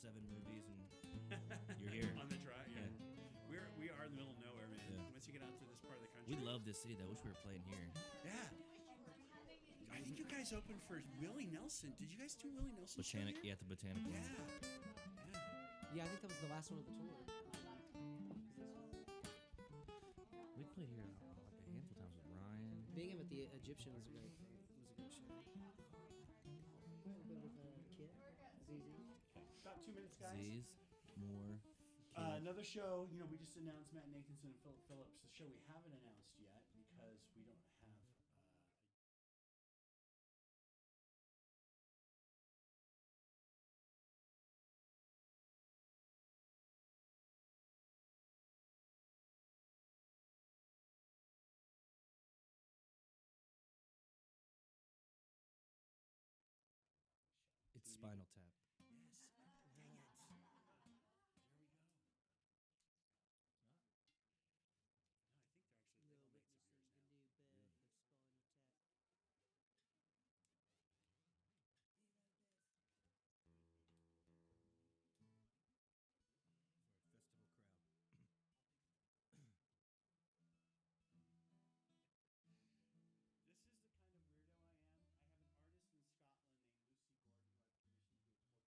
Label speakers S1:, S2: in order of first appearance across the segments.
S1: 7 movies, and you're here.
S2: On the drive, yeah.
S1: Yeah.
S2: We are in the middle of nowhere, man.
S1: Yeah.
S2: Once you get out to this part of the country,
S1: We love this city. Though. I wish we were playing here.
S2: Yeah. I think you guys opened for Willie Nelson. Did you guys do Willie Nelson?
S1: Botanic, yeah, at the Botanical.
S2: Yeah. Yeah.
S3: Yeah, I think that was the last one of the tour.
S1: We played here like a handful of times with Ryan.
S3: Bingham at the Egyptian was a great show. With Kit, ZZ.
S2: About 2 minutes, guys.
S1: Z's, more.
S2: Another show, we just announced Matt Nathanson and Philip Phillips. The show we haven't announced yet because we don't have.
S1: It's Spinal Tap.
S2: Yes. Dang it. There we go. No, I think they're actually they don't make some beers now. This is the kind of weirdo I am. I have an artist in Scotland named Lucy Gordon who I commissioned to do a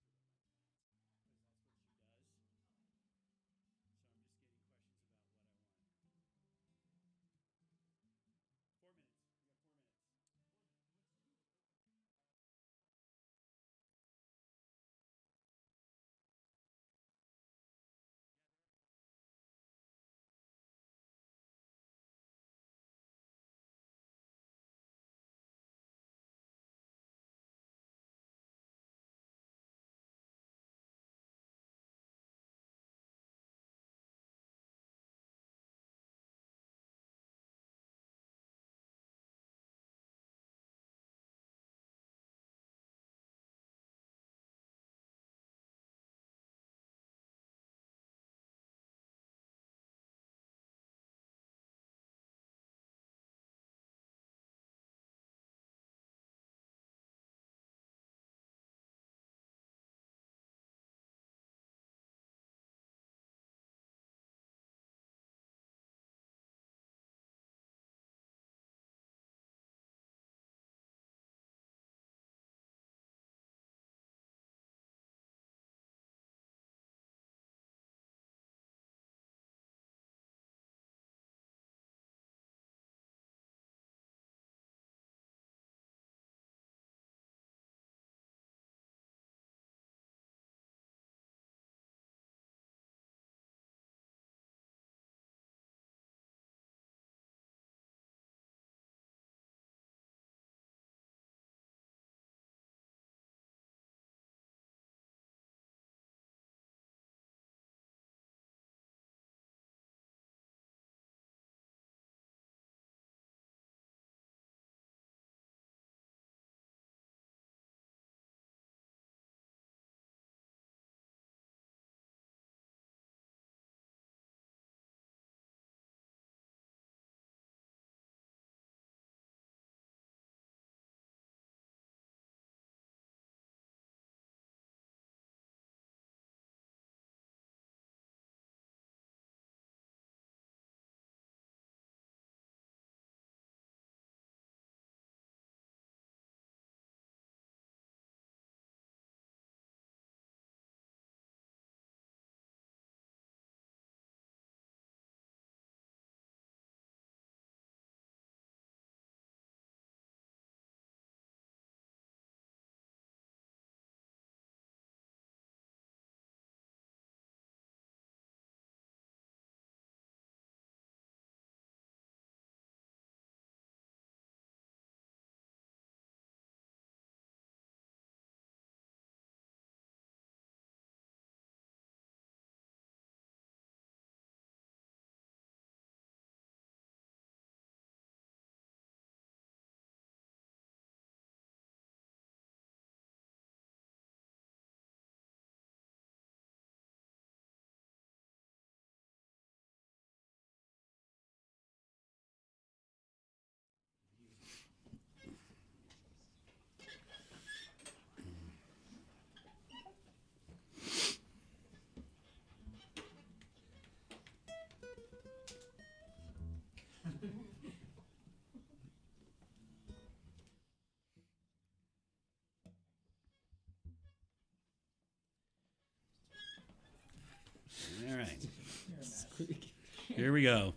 S2: Here we go.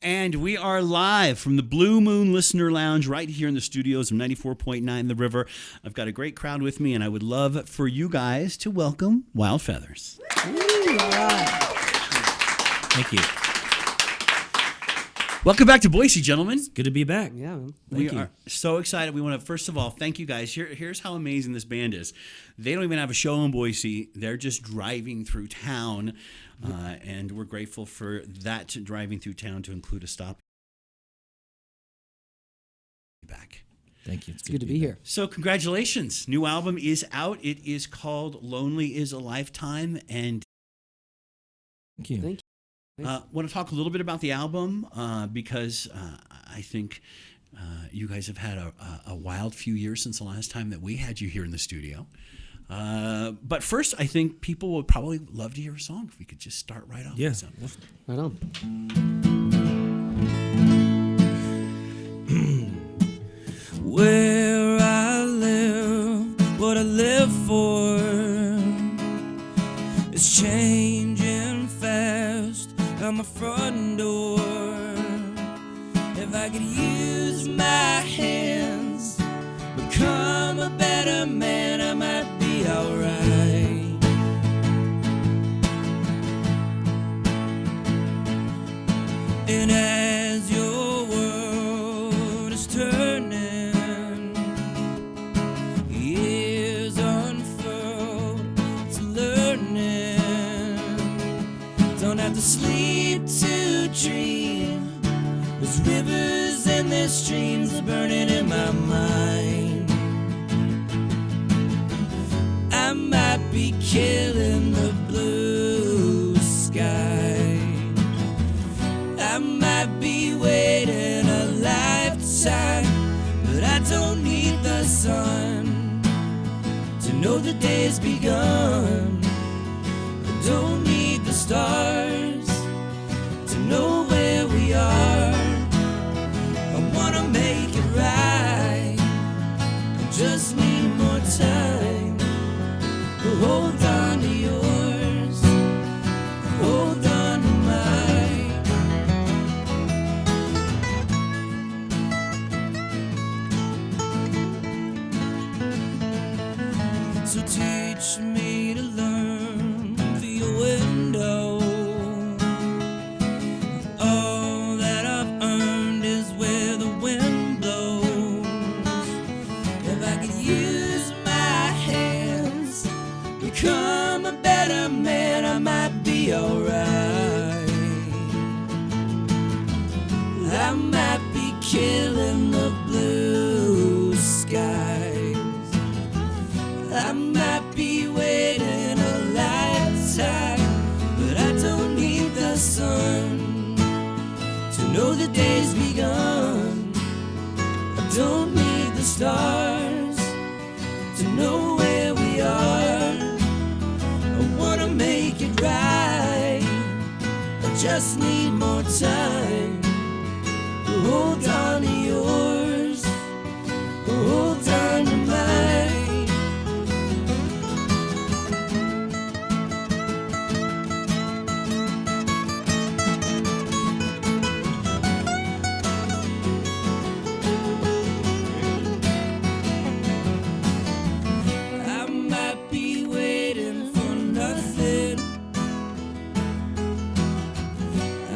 S2: And we are live from the Blue Moon Listener Lounge right here in the studios of 94.9 The River. I've got a great crowd with me, and I would love for you guys to welcome Wild Feathers.
S1: Thank you.
S2: Welcome back to Boise, gentlemen.
S1: Good to be back.
S3: Yeah, man.
S2: We
S1: Thank you.
S2: are so excited. We want to, first of all, thank you guys. Here's how amazing this band is. They don't even have a show in Boise. They're just driving through town, and we're grateful for that driving through town to include a stop. Back.
S1: Thank you.
S3: It's good to be here.
S2: So congratulations. New album is out. It is called Lonely is a Lifetime, and
S1: Thank you.
S3: Thank you.
S2: want to talk a little bit about the album because I think you guys have had a wild few years since the last time that we had you here in the studio. But first, I think people would probably love to hear a song. If we could just start right off.
S1: Yeah.
S2: with something.
S3: Right on.
S1: Where I live, what I live for is changing fast at my front door. If I could use my hands, become a better man, I might be alright. And as your world is turning, years unfurled, it's learning. Don't have to sleep to dream. There's rivers and there's streams burning in my mind. I might be killing the blue sky. I might be waiting a lifetime, but I don't need the sun to know the day's begun. I don't need the stars to know where we are. I wanna make it right, I just need more time. Hold on to yours, hold on to mine. So teach me to learn through your window. All that I've earned is where the wind blows. If I could use my hands, become a better man, I might be alright. I might be killing the blue skies. I might be waiting a lifetime, but I don't need the sun to know the day's begun. I don't need the stars to know where we are. I wanna make it right, I just need more time. Hold on to yours, hold on to mine. I might be waiting for nothing.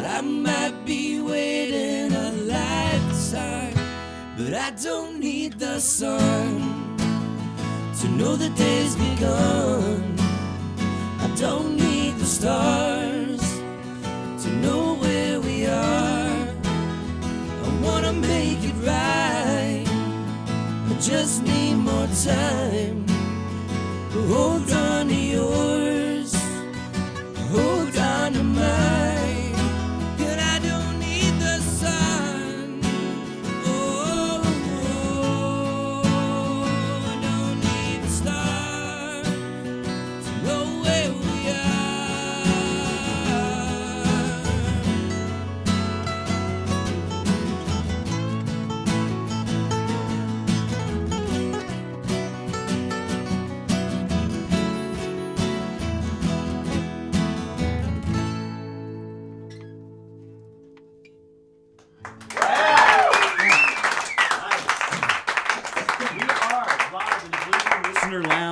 S1: I might be waiting a lifetime, but I don't need the sun to know the day's begun. I don't need the stars to know where we are. I wanna make it right, I just need more time. Hold on to yours, hold on to mine. And I don't need the sun. Oh, I don't need the stars to know where we are.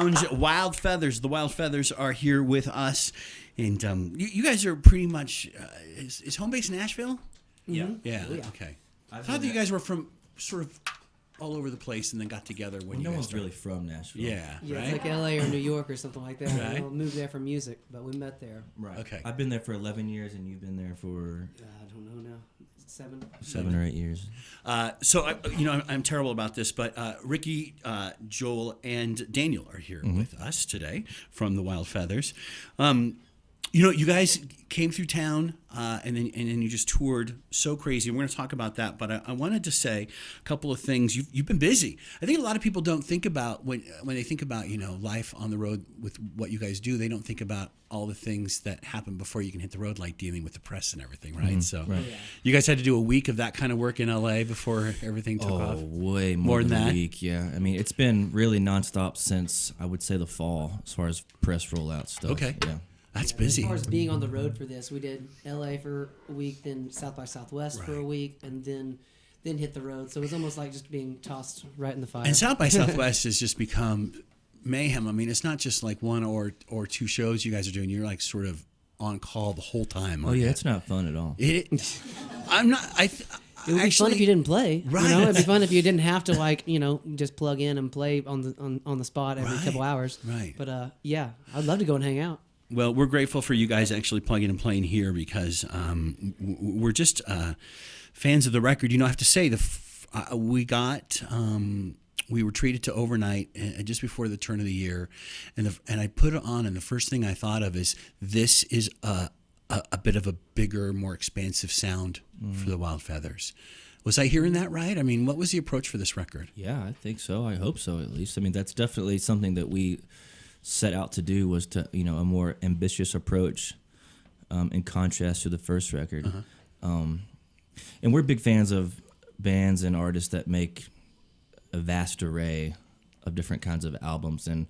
S2: Lounge. Wild Feathers. The Wild Feathers are here with us. And you guys are pretty much, is home base Nashville?
S4: Yeah.
S2: Yeah,
S3: Oh, yeah.
S2: okay. I thought that you guys were from sort of all over the place and then got together when you
S4: No
S2: guys
S4: one's
S2: started.
S4: really from Nashville.
S2: Yeah,
S3: Yeah,
S2: right?
S3: it's like LA or New York or something like that.
S2: Right.
S3: We all moved there for music, but we met there.
S4: Right.
S2: Okay.
S4: I've been there for 11 years, and you've been there for
S3: I don't know now. 7.
S4: 7 or 8 years.
S2: I'm terrible about this, but Ricky, Joel, and Daniel are here with us today from the Wild Feathers. You guys came through town and then you just toured so crazy. We're going to talk about that, but I wanted to say a couple of things. You've been busy. I think a lot of people don't think about when they think about life on the road with what you guys do. They don't think about all the things that happen before you can hit the road, like dealing with the press and everything, right? So
S4: right.
S2: you guys had to do a week of that kind of work in LA before everything took off.
S4: Way
S2: More
S4: more
S2: than
S4: than
S2: that?
S4: a week. Yeah, I mean, it's been really nonstop since I would say the fall, as far as press rollout stuff.
S2: Okay.
S4: Yeah.
S2: That's
S3: As
S2: busy.
S3: far as being on the road for this, we did LA for a week, then South by Southwest for a
S2: Right.
S3: week, and then hit the road. So it was almost like just being tossed right in the fire.
S2: And South by Southwest has just become mayhem. I mean, it's not just like one or two shows you guys are doing. You're like sort of on call the whole time.
S4: Oh yeah, it's not fun at all.
S2: I'm not.
S3: It would be fun if you didn't play.
S2: Right.
S3: It'd be fun if you didn't have to just plug in and play on the spot every
S2: Right.
S3: couple hours.
S2: Right.
S3: But yeah, I'd love to go and hang out.
S2: Well, we're grateful for you guys actually plugging and playing here because we're just fans of the record. I have to say we were treated to overnight just before the turn of the year, and I put it on, and the first thing I thought of is this is a bit of a bigger, more expansive sound for the Wild Feathers. Was I hearing that right? I mean, what was the approach for this record?
S4: Yeah, I think so. I hope so, at least. I mean, that's definitely something that we set out to do, was to a more ambitious approach in contrast to the first record. And we're big fans of bands and artists that make a vast array of different kinds of albums, and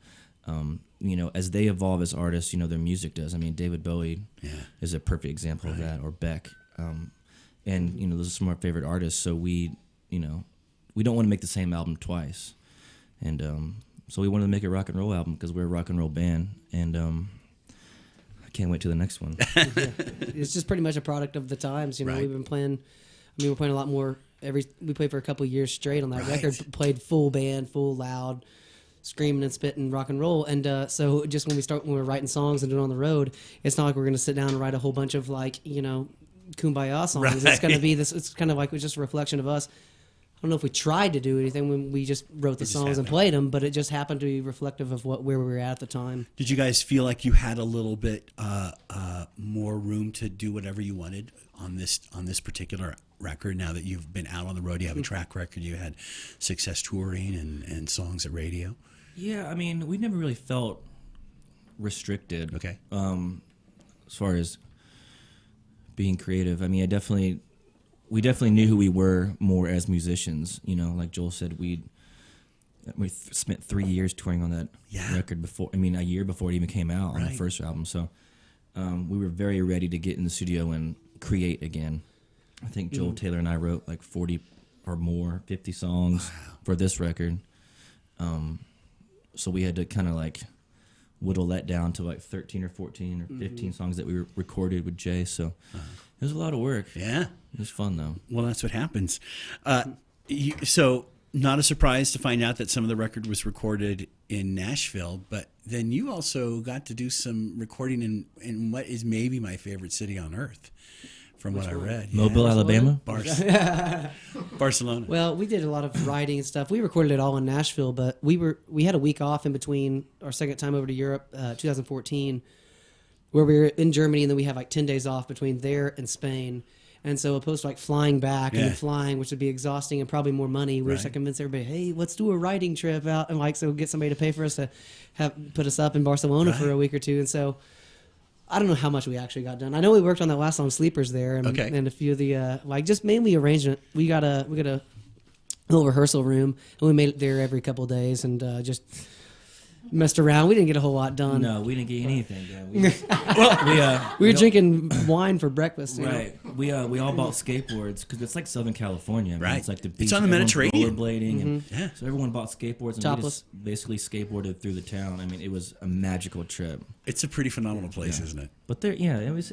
S4: as they evolve as artists, their music does. I mean, David Bowie is a perfect example of that, or Beck, and those are some of our favorite artists. So we don't want to make the same album twice, and so we wanted to make a rock and roll album because we're a rock and roll band, and I can't wait to the next one.
S3: It's just pretty much a product of the times.
S2: Right.
S3: We've been playing. We're playing a lot more. We played for a couple of years straight on that
S2: Right.
S3: record. Played full band, full loud, screaming and spitting rock and roll. And so just when we're writing songs and doing it on the road, it's not like we're going to sit down and write a whole bunch of kumbaya songs.
S2: Right.
S3: It's going to be this. It's kind of like just a reflection of us. I don't know if we tried to do anything when we just wrote the
S2: just
S3: songs and
S2: happened.
S3: played them, but it just happened to be reflective of where we were at the time.
S2: Did you guys feel like you had a little bit more room to do whatever you wanted on this particular record? Now that you've been out on the road, you have a track record, you had success touring and songs at radio.
S4: Yeah, I mean, we never really felt restricted.
S2: Okay.
S4: As far as being creative, I mean, we definitely knew who we were more as musicians. Like Joel said, we spent 3 years touring on that record before. I mean, a year before it even came out on the
S2: Right.
S4: first album. So we were very ready to get in the studio and create again. I think Joel Taylor and I wrote like 40 or more, 50 songs for this record. So we had to kind of like whittle that down to like 13 or 14 or 15 songs that we recorded with Jay. So it was a lot of work.
S2: Yeah.
S4: It was fun though.
S2: Well, that's what happens. So not a surprise to find out that some of the record was recorded in Nashville, but then you also got to do some recording in what is maybe my favorite city on earth, from what I read.
S4: Mobile, Alabama.
S2: Barcelona.
S3: Well, we did a lot of writing and stuff. We recorded it all in Nashville, but we had a week off in between our second time over to Europe, 2014, where we were in Germany, and then we had like 10 days off between there and Spain. And so opposed to like flying back and then flying, which would be exhausting and probably more money, we were just like convince everybody, hey, let's do a writing trip out, and like so get somebody to pay for us to put us up in Barcelona for a week or two. And so I don't know how much we actually got done. I know we worked on that last song, Sleepers, there, and a few of the like just mainly arrangement. We got a little rehearsal room, and we made it there every couple of days, and just messed around. We didn't get a whole lot done.
S4: No, we didn't get anything done.
S3: We were drinking wine for breakfast. You know?
S4: Right. We all bought skateboards because it's like Southern California. I mean,
S2: Right.
S4: It's like the beach.
S2: It's on the
S4: Everyone's
S2: Mediterranean.
S4: rollerblading, and
S2: Yeah.
S4: so everyone bought skateboards and
S3: Topless.
S4: we just basically skateboarded through the town. I mean, it was a magical trip.
S2: It's a pretty phenomenal place, isn't it?
S4: But there, yeah, it was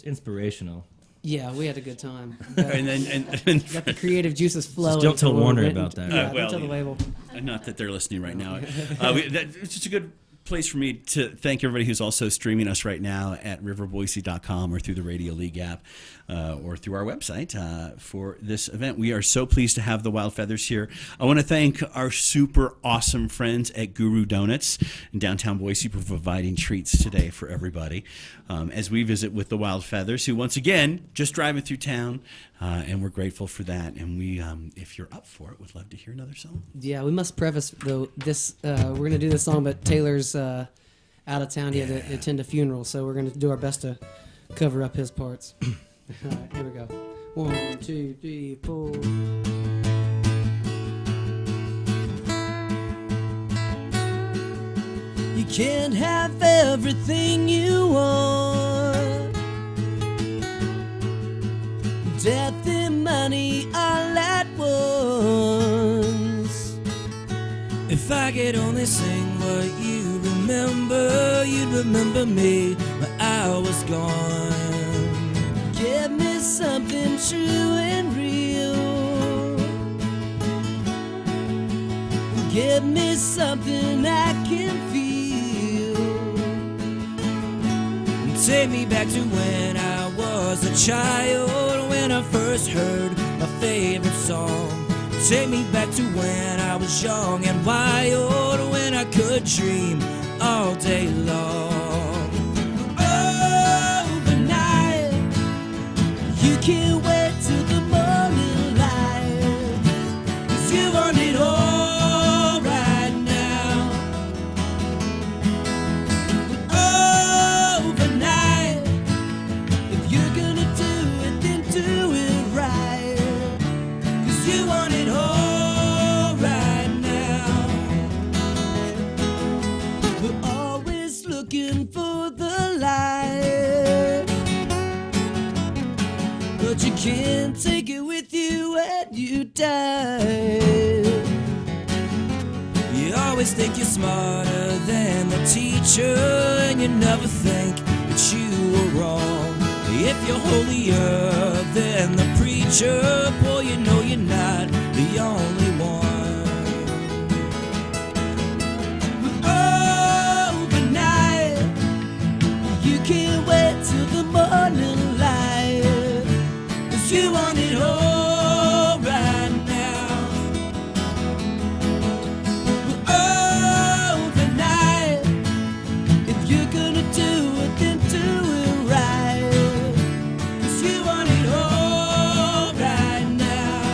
S4: inspirational.
S3: Yeah, we had a good time.
S2: And then
S3: Got the creative juices flowing.
S4: don't tell
S3: so we
S4: Warner
S3: went
S4: about that.
S3: Yeah,
S2: well,
S3: don't tell the
S2: yeah.
S3: label.
S2: not that they're listening right now. It's just a good place for me to thank everybody who's also streaming us right now at riverboise.com or through the Radio League app or through our website for this event. We are so pleased to have the Wild Feathers here. I want to thank our super awesome friends at Guru Donuts in downtown Boise for providing treats today for everybody as we visit with the Wild Feathers, who once again just driving through town, and we're grateful for that. And we, if you're up for it, would love to hear another song.
S3: Yeah, we must preface though this. We're gonna do this song, but Taylor's out of town. He had to attend a funeral, so we're gonna do our best to cover up his parts. All right, here we go. 1, 2, 3, 4.
S1: You can't have everything you want. Death and money all at once. If I could only sing what you remember, you'd remember me when I was gone. Give me something true and real. Give me something I can feel. Take me back to when I was a child, when I first heard my favorite song. Take me back to when I was young and wild, when I could dream all day long. Overnight, you can't wait till the morning light, 'cause you want it all right now. Overnight, if you're gonna do it, then do it right, 'cause you want it all right now. We're always looking for the light, but you can't take it with you when you die. You always think you're smarter than the teacher, and you never think that you were wrong. If you're holier than the preacher, boy, you know you're not the only one. Overnight, you can't wait till the morning light, 'cause you want it all right now. Overnight, if you're gonna do it, then do it right, 'cause you want it all right now.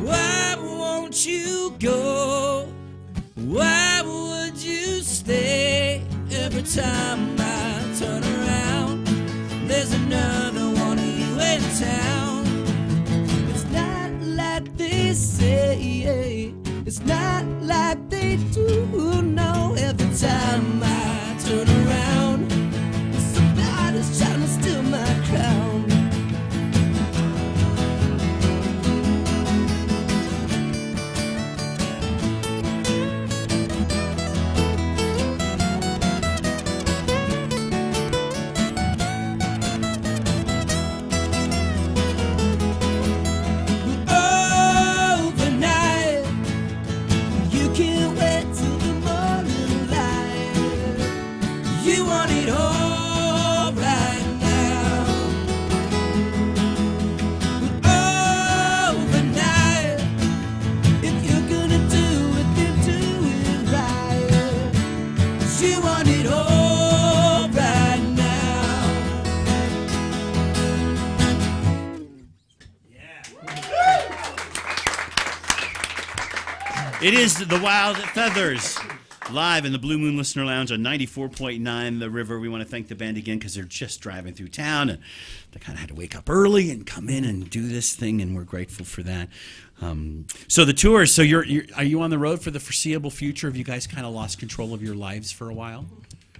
S1: Why won't you go? Why would you stay? Every time I turn around, there's another one of you in town. It's not like they say, it's not like they do. No, every time I turn around, somebody's trying to steal my crown. Overnight, you can't wait till the morning light. You want it all right now. Overnight, if you're gonna do it, then do it right, 'cause you want it all right now.
S2: It is the Wild Feathers Live in the Blue Moon Listener Lounge on 94.9 The River. We want to thank the band again because they're just driving through town and they kind of had to wake up early and come in and do this thing, and we're grateful for that. So the tours, so are you on the road for the foreseeable future? Have you guys kind of lost control of your lives for a while?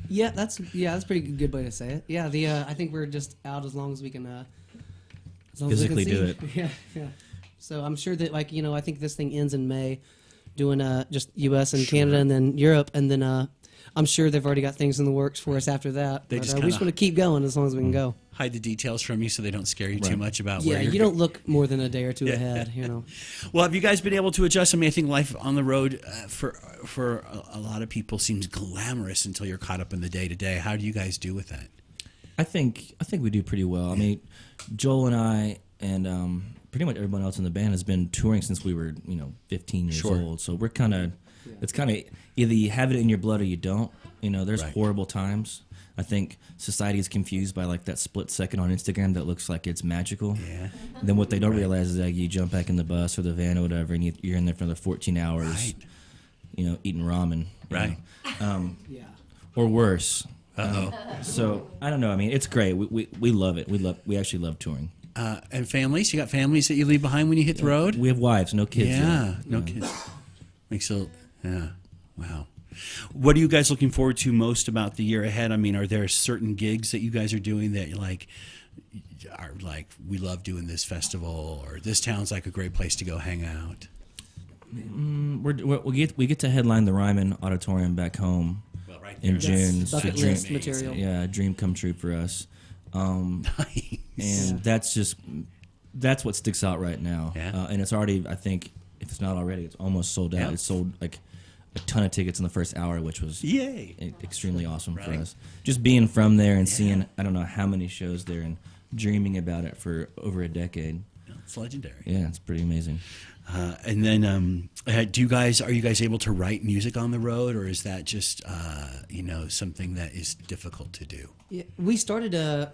S3: Yeah, that's a pretty good way to say it. Yeah, I think we're just out as long as we can. As long
S4: Physically
S3: as we
S4: do
S3: can see. Yeah. So I'm sure that I think this thing ends in May, doing just U.S. and Canada and then Europe, and then I'm sure they've already got things in the works for us after that.
S2: They
S3: But,
S2: just
S3: we just
S2: kinda-
S3: want to keep going as long as we can go.
S2: Hide the details from you so they don't scare you too
S4: Right.
S2: much about
S3: Yeah,
S2: where you're
S3: you don't look more than a day or two ahead.
S2: Well, have you guys been able to adjust? I mean, I think life on the road for a lot of people seems glamorous until you're caught up in the day-to-day. How do you guys do with that?
S4: I think we do pretty well. I mean, Joel and I and pretty much everyone else in the band has been touring since we were 15 years
S2: Sure.
S4: old. So we're kind of it's kind of either you have it in your blood or you don't. There's
S2: Right.
S4: horrible times. I think society is confused by like that split second on Instagram that looks like it's magical.
S2: Yeah.
S4: Then what they don't realize is that you jump back in the bus or the van or whatever, and you're in there for another 14 hours.
S2: Right.
S4: Eating ramen.
S2: Right.
S3: Yeah.
S4: Or worse.
S2: Uh-oh.
S4: So I don't know. I mean, it's great. We love it. We actually love touring.
S2: And families? You got families that you leave behind when you hit the road?
S4: We have wives, no kids.
S2: Yeah,
S4: yet.
S2: no kids. Makes a wow. What are you guys looking forward to most about the year ahead? I mean, are there certain gigs that you guys are doing that are like we love doing this festival, or this town's like a great place to go hang out?
S4: We get to headline the Ryman Auditorium back home
S2: Well, right
S4: in June.
S3: That's bucket
S4: It's a dream-
S3: list material.
S4: Yeah, a dream come true for us.
S2: Nice.
S4: And that's what sticks out right now.
S2: Yeah.
S4: And it's already, I think, if it's not already, it's almost sold out.
S2: Yeah.
S4: It's sold like a ton of tickets in the first hour, which was
S2: Yay.
S4: extremely awesome for
S2: Right.
S4: us. Just being from there and seeing, I don't know how many shows there and dreaming about it for over a decade.
S2: It's legendary.
S4: Yeah, it's pretty amazing.
S2: And then, are you guys able to write music on the road, or is that just something that is difficult to do?
S3: Yeah, we started.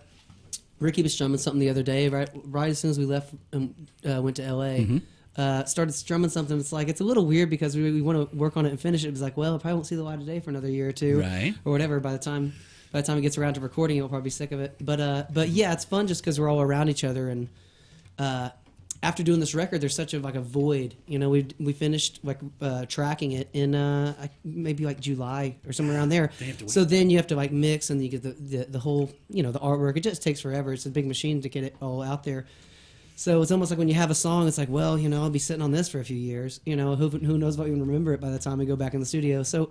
S3: Ricky was strumming something the other day, right as soon as we left and went to LA. Started strumming something. It's a little weird because we want to work on it and finish it. It was like, well, I probably won't see the light of day for another year or two,
S2: Right.
S3: or whatever. By the time it gets around to recording, we'll probably be sick of it. But yeah, it's fun just because we're all around each other. And after doing this record, there's such a void. We finished tracking it in maybe July or somewhere around there.
S2: They have to wait.
S3: So then you have to mix, and you get the whole the artwork. It just takes forever. It's a big machine to get it all out there. So it's almost like when you have a song, it's like, well, I'll be sitting on this for a few years. Who knows if I even remember it by the time we go back in the studio. So,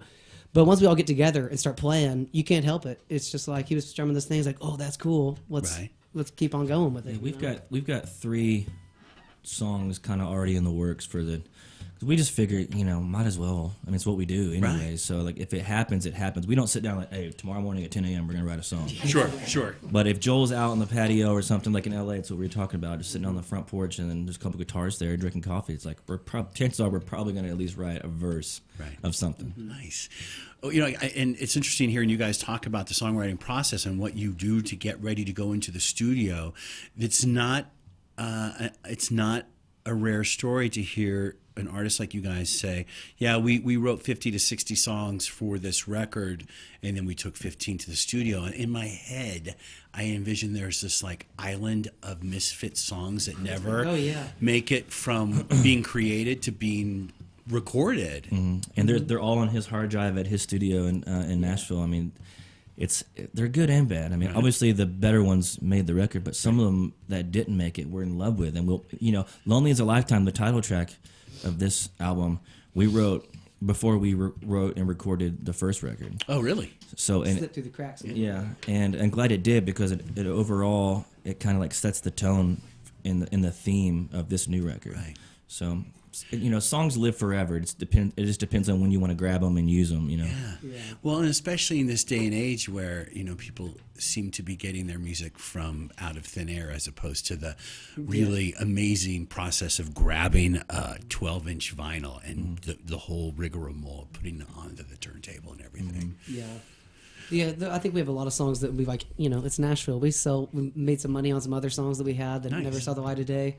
S3: but once we all get together and start playing, you can't help it. It's just like he was strumming this thing. He's like, oh, that's cool. Let's keep on going with it.
S4: We've got 3 songs kind of already in the works for the. Cause we just figured, might as well. I mean, it's what we do anyway.
S2: Right.
S4: So if it happens, it happens. We don't sit down hey, tomorrow morning at 10 a.m. we're gonna write a song.
S2: Sure.
S4: But if Joel's out on the patio or something like in LA, it's what we were talking about, just sitting on the front porch and then there's a couple guitars there drinking coffee. It's like chances are we're probably gonna at least write a verse of something.
S2: Nice. Oh, and it's interesting hearing you guys talk about the songwriting process and what you do to get ready to go into the studio. It's not a rare story to hear an artist like you guys say, yeah, we wrote 50 to 60 songs for this record, and then we took 15 to the studio. And in my head, I envision there's this island of misfit songs that never make it from being created to being recorded.
S4: Mm-hmm. And they're all on his hard drive at his studio in Nashville. I mean, they're good and bad. I mean, obviously the better ones made the record, but some of them that didn't make it we're in love with. And "Lonely Is a Lifetime," the title track of this album, we wrote before we wrote and recorded the first record.
S2: Oh, really?
S4: So and
S3: Slipped through the cracks.
S4: yeah, and I'm glad it did because it overall it kind of sets the tone in the theme of this new record.
S2: Right.
S4: So songs live forever. It just depends on when you want to grab them and use them.
S2: Yeah. Well, and especially in this day and age where people seem to be getting their music from out of thin air as opposed to the really amazing process of grabbing a 12-inch vinyl and the whole rigmarole of putting it onto the turntable and everything.
S3: Yeah, I think we have a lot of songs that we've it's Nashville. We made some money on some other songs that we had that
S2: Nice.
S3: never saw the light of day,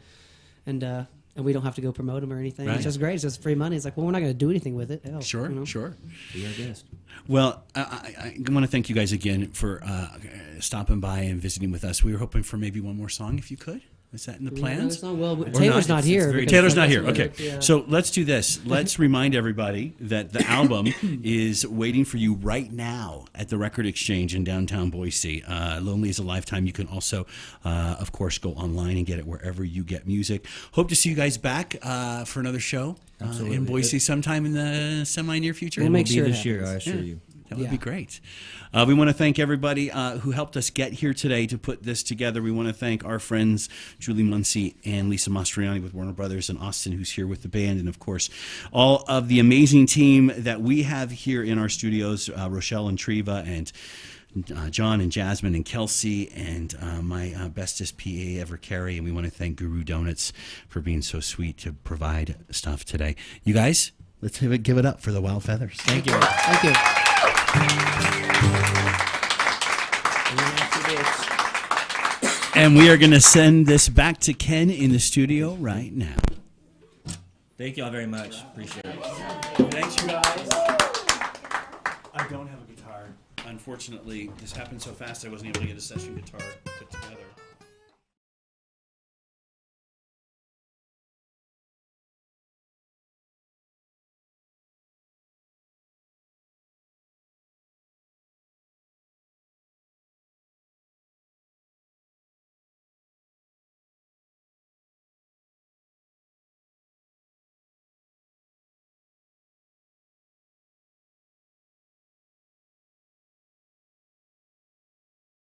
S3: and and we don't have to go promote them or anything.
S2: Right.
S3: It's just great. It's just free money. It's like, well, we're not going to do anything with it. Hell,
S2: Sure,
S3: you know?
S2: sure.
S4: Be our guest.
S2: Well, I want to thank you guys again for stopping by and visiting with us. We were hoping for maybe one more song, if you could. Is that in the
S3: Do we have
S2: plans?
S3: another song? Well,
S2: Or
S3: Taylor's not here.
S4: very
S3: because
S2: Taylor's not
S3: that's
S2: here.
S3: what-
S2: Okay.
S3: yeah.
S2: So let's do this. Let's remind everybody that the album is waiting for you right now at the Record Exchange in downtown Boise. Lonely is a Lifetime. You can also, of course, go online and get it wherever you get music. Hope to see you guys back for another show in Boise sometime in the semi-near future.
S3: We'll make
S4: It'll be
S3: sure it
S4: this year, I
S3: happens.
S4: assure you.
S2: That would
S3: Yeah.
S2: be great. We want to thank everybody who helped us get here today to put this together. We want to thank our friends Julie Muncie and Lisa Mastriani with Warner Brothers and Austin, who's here with the band, and of course all of the amazing team that we have here in our studios, Rochelle and Treva and John and Jasmine and Kelsey and my bestest PA ever, Carrie. And we want to thank Guru Donuts for being so sweet to provide stuff today. You guys, let's give it up for the Wild Feathers.
S4: Thank you.
S3: Thank you.
S2: And we are going to send this back to Ken in the studio right now.
S4: Thank you all very much. Appreciate it.
S2: Thanks, you guys. I don't have a guitar. Unfortunately, this happened so fast I wasn't able to get a session guitar.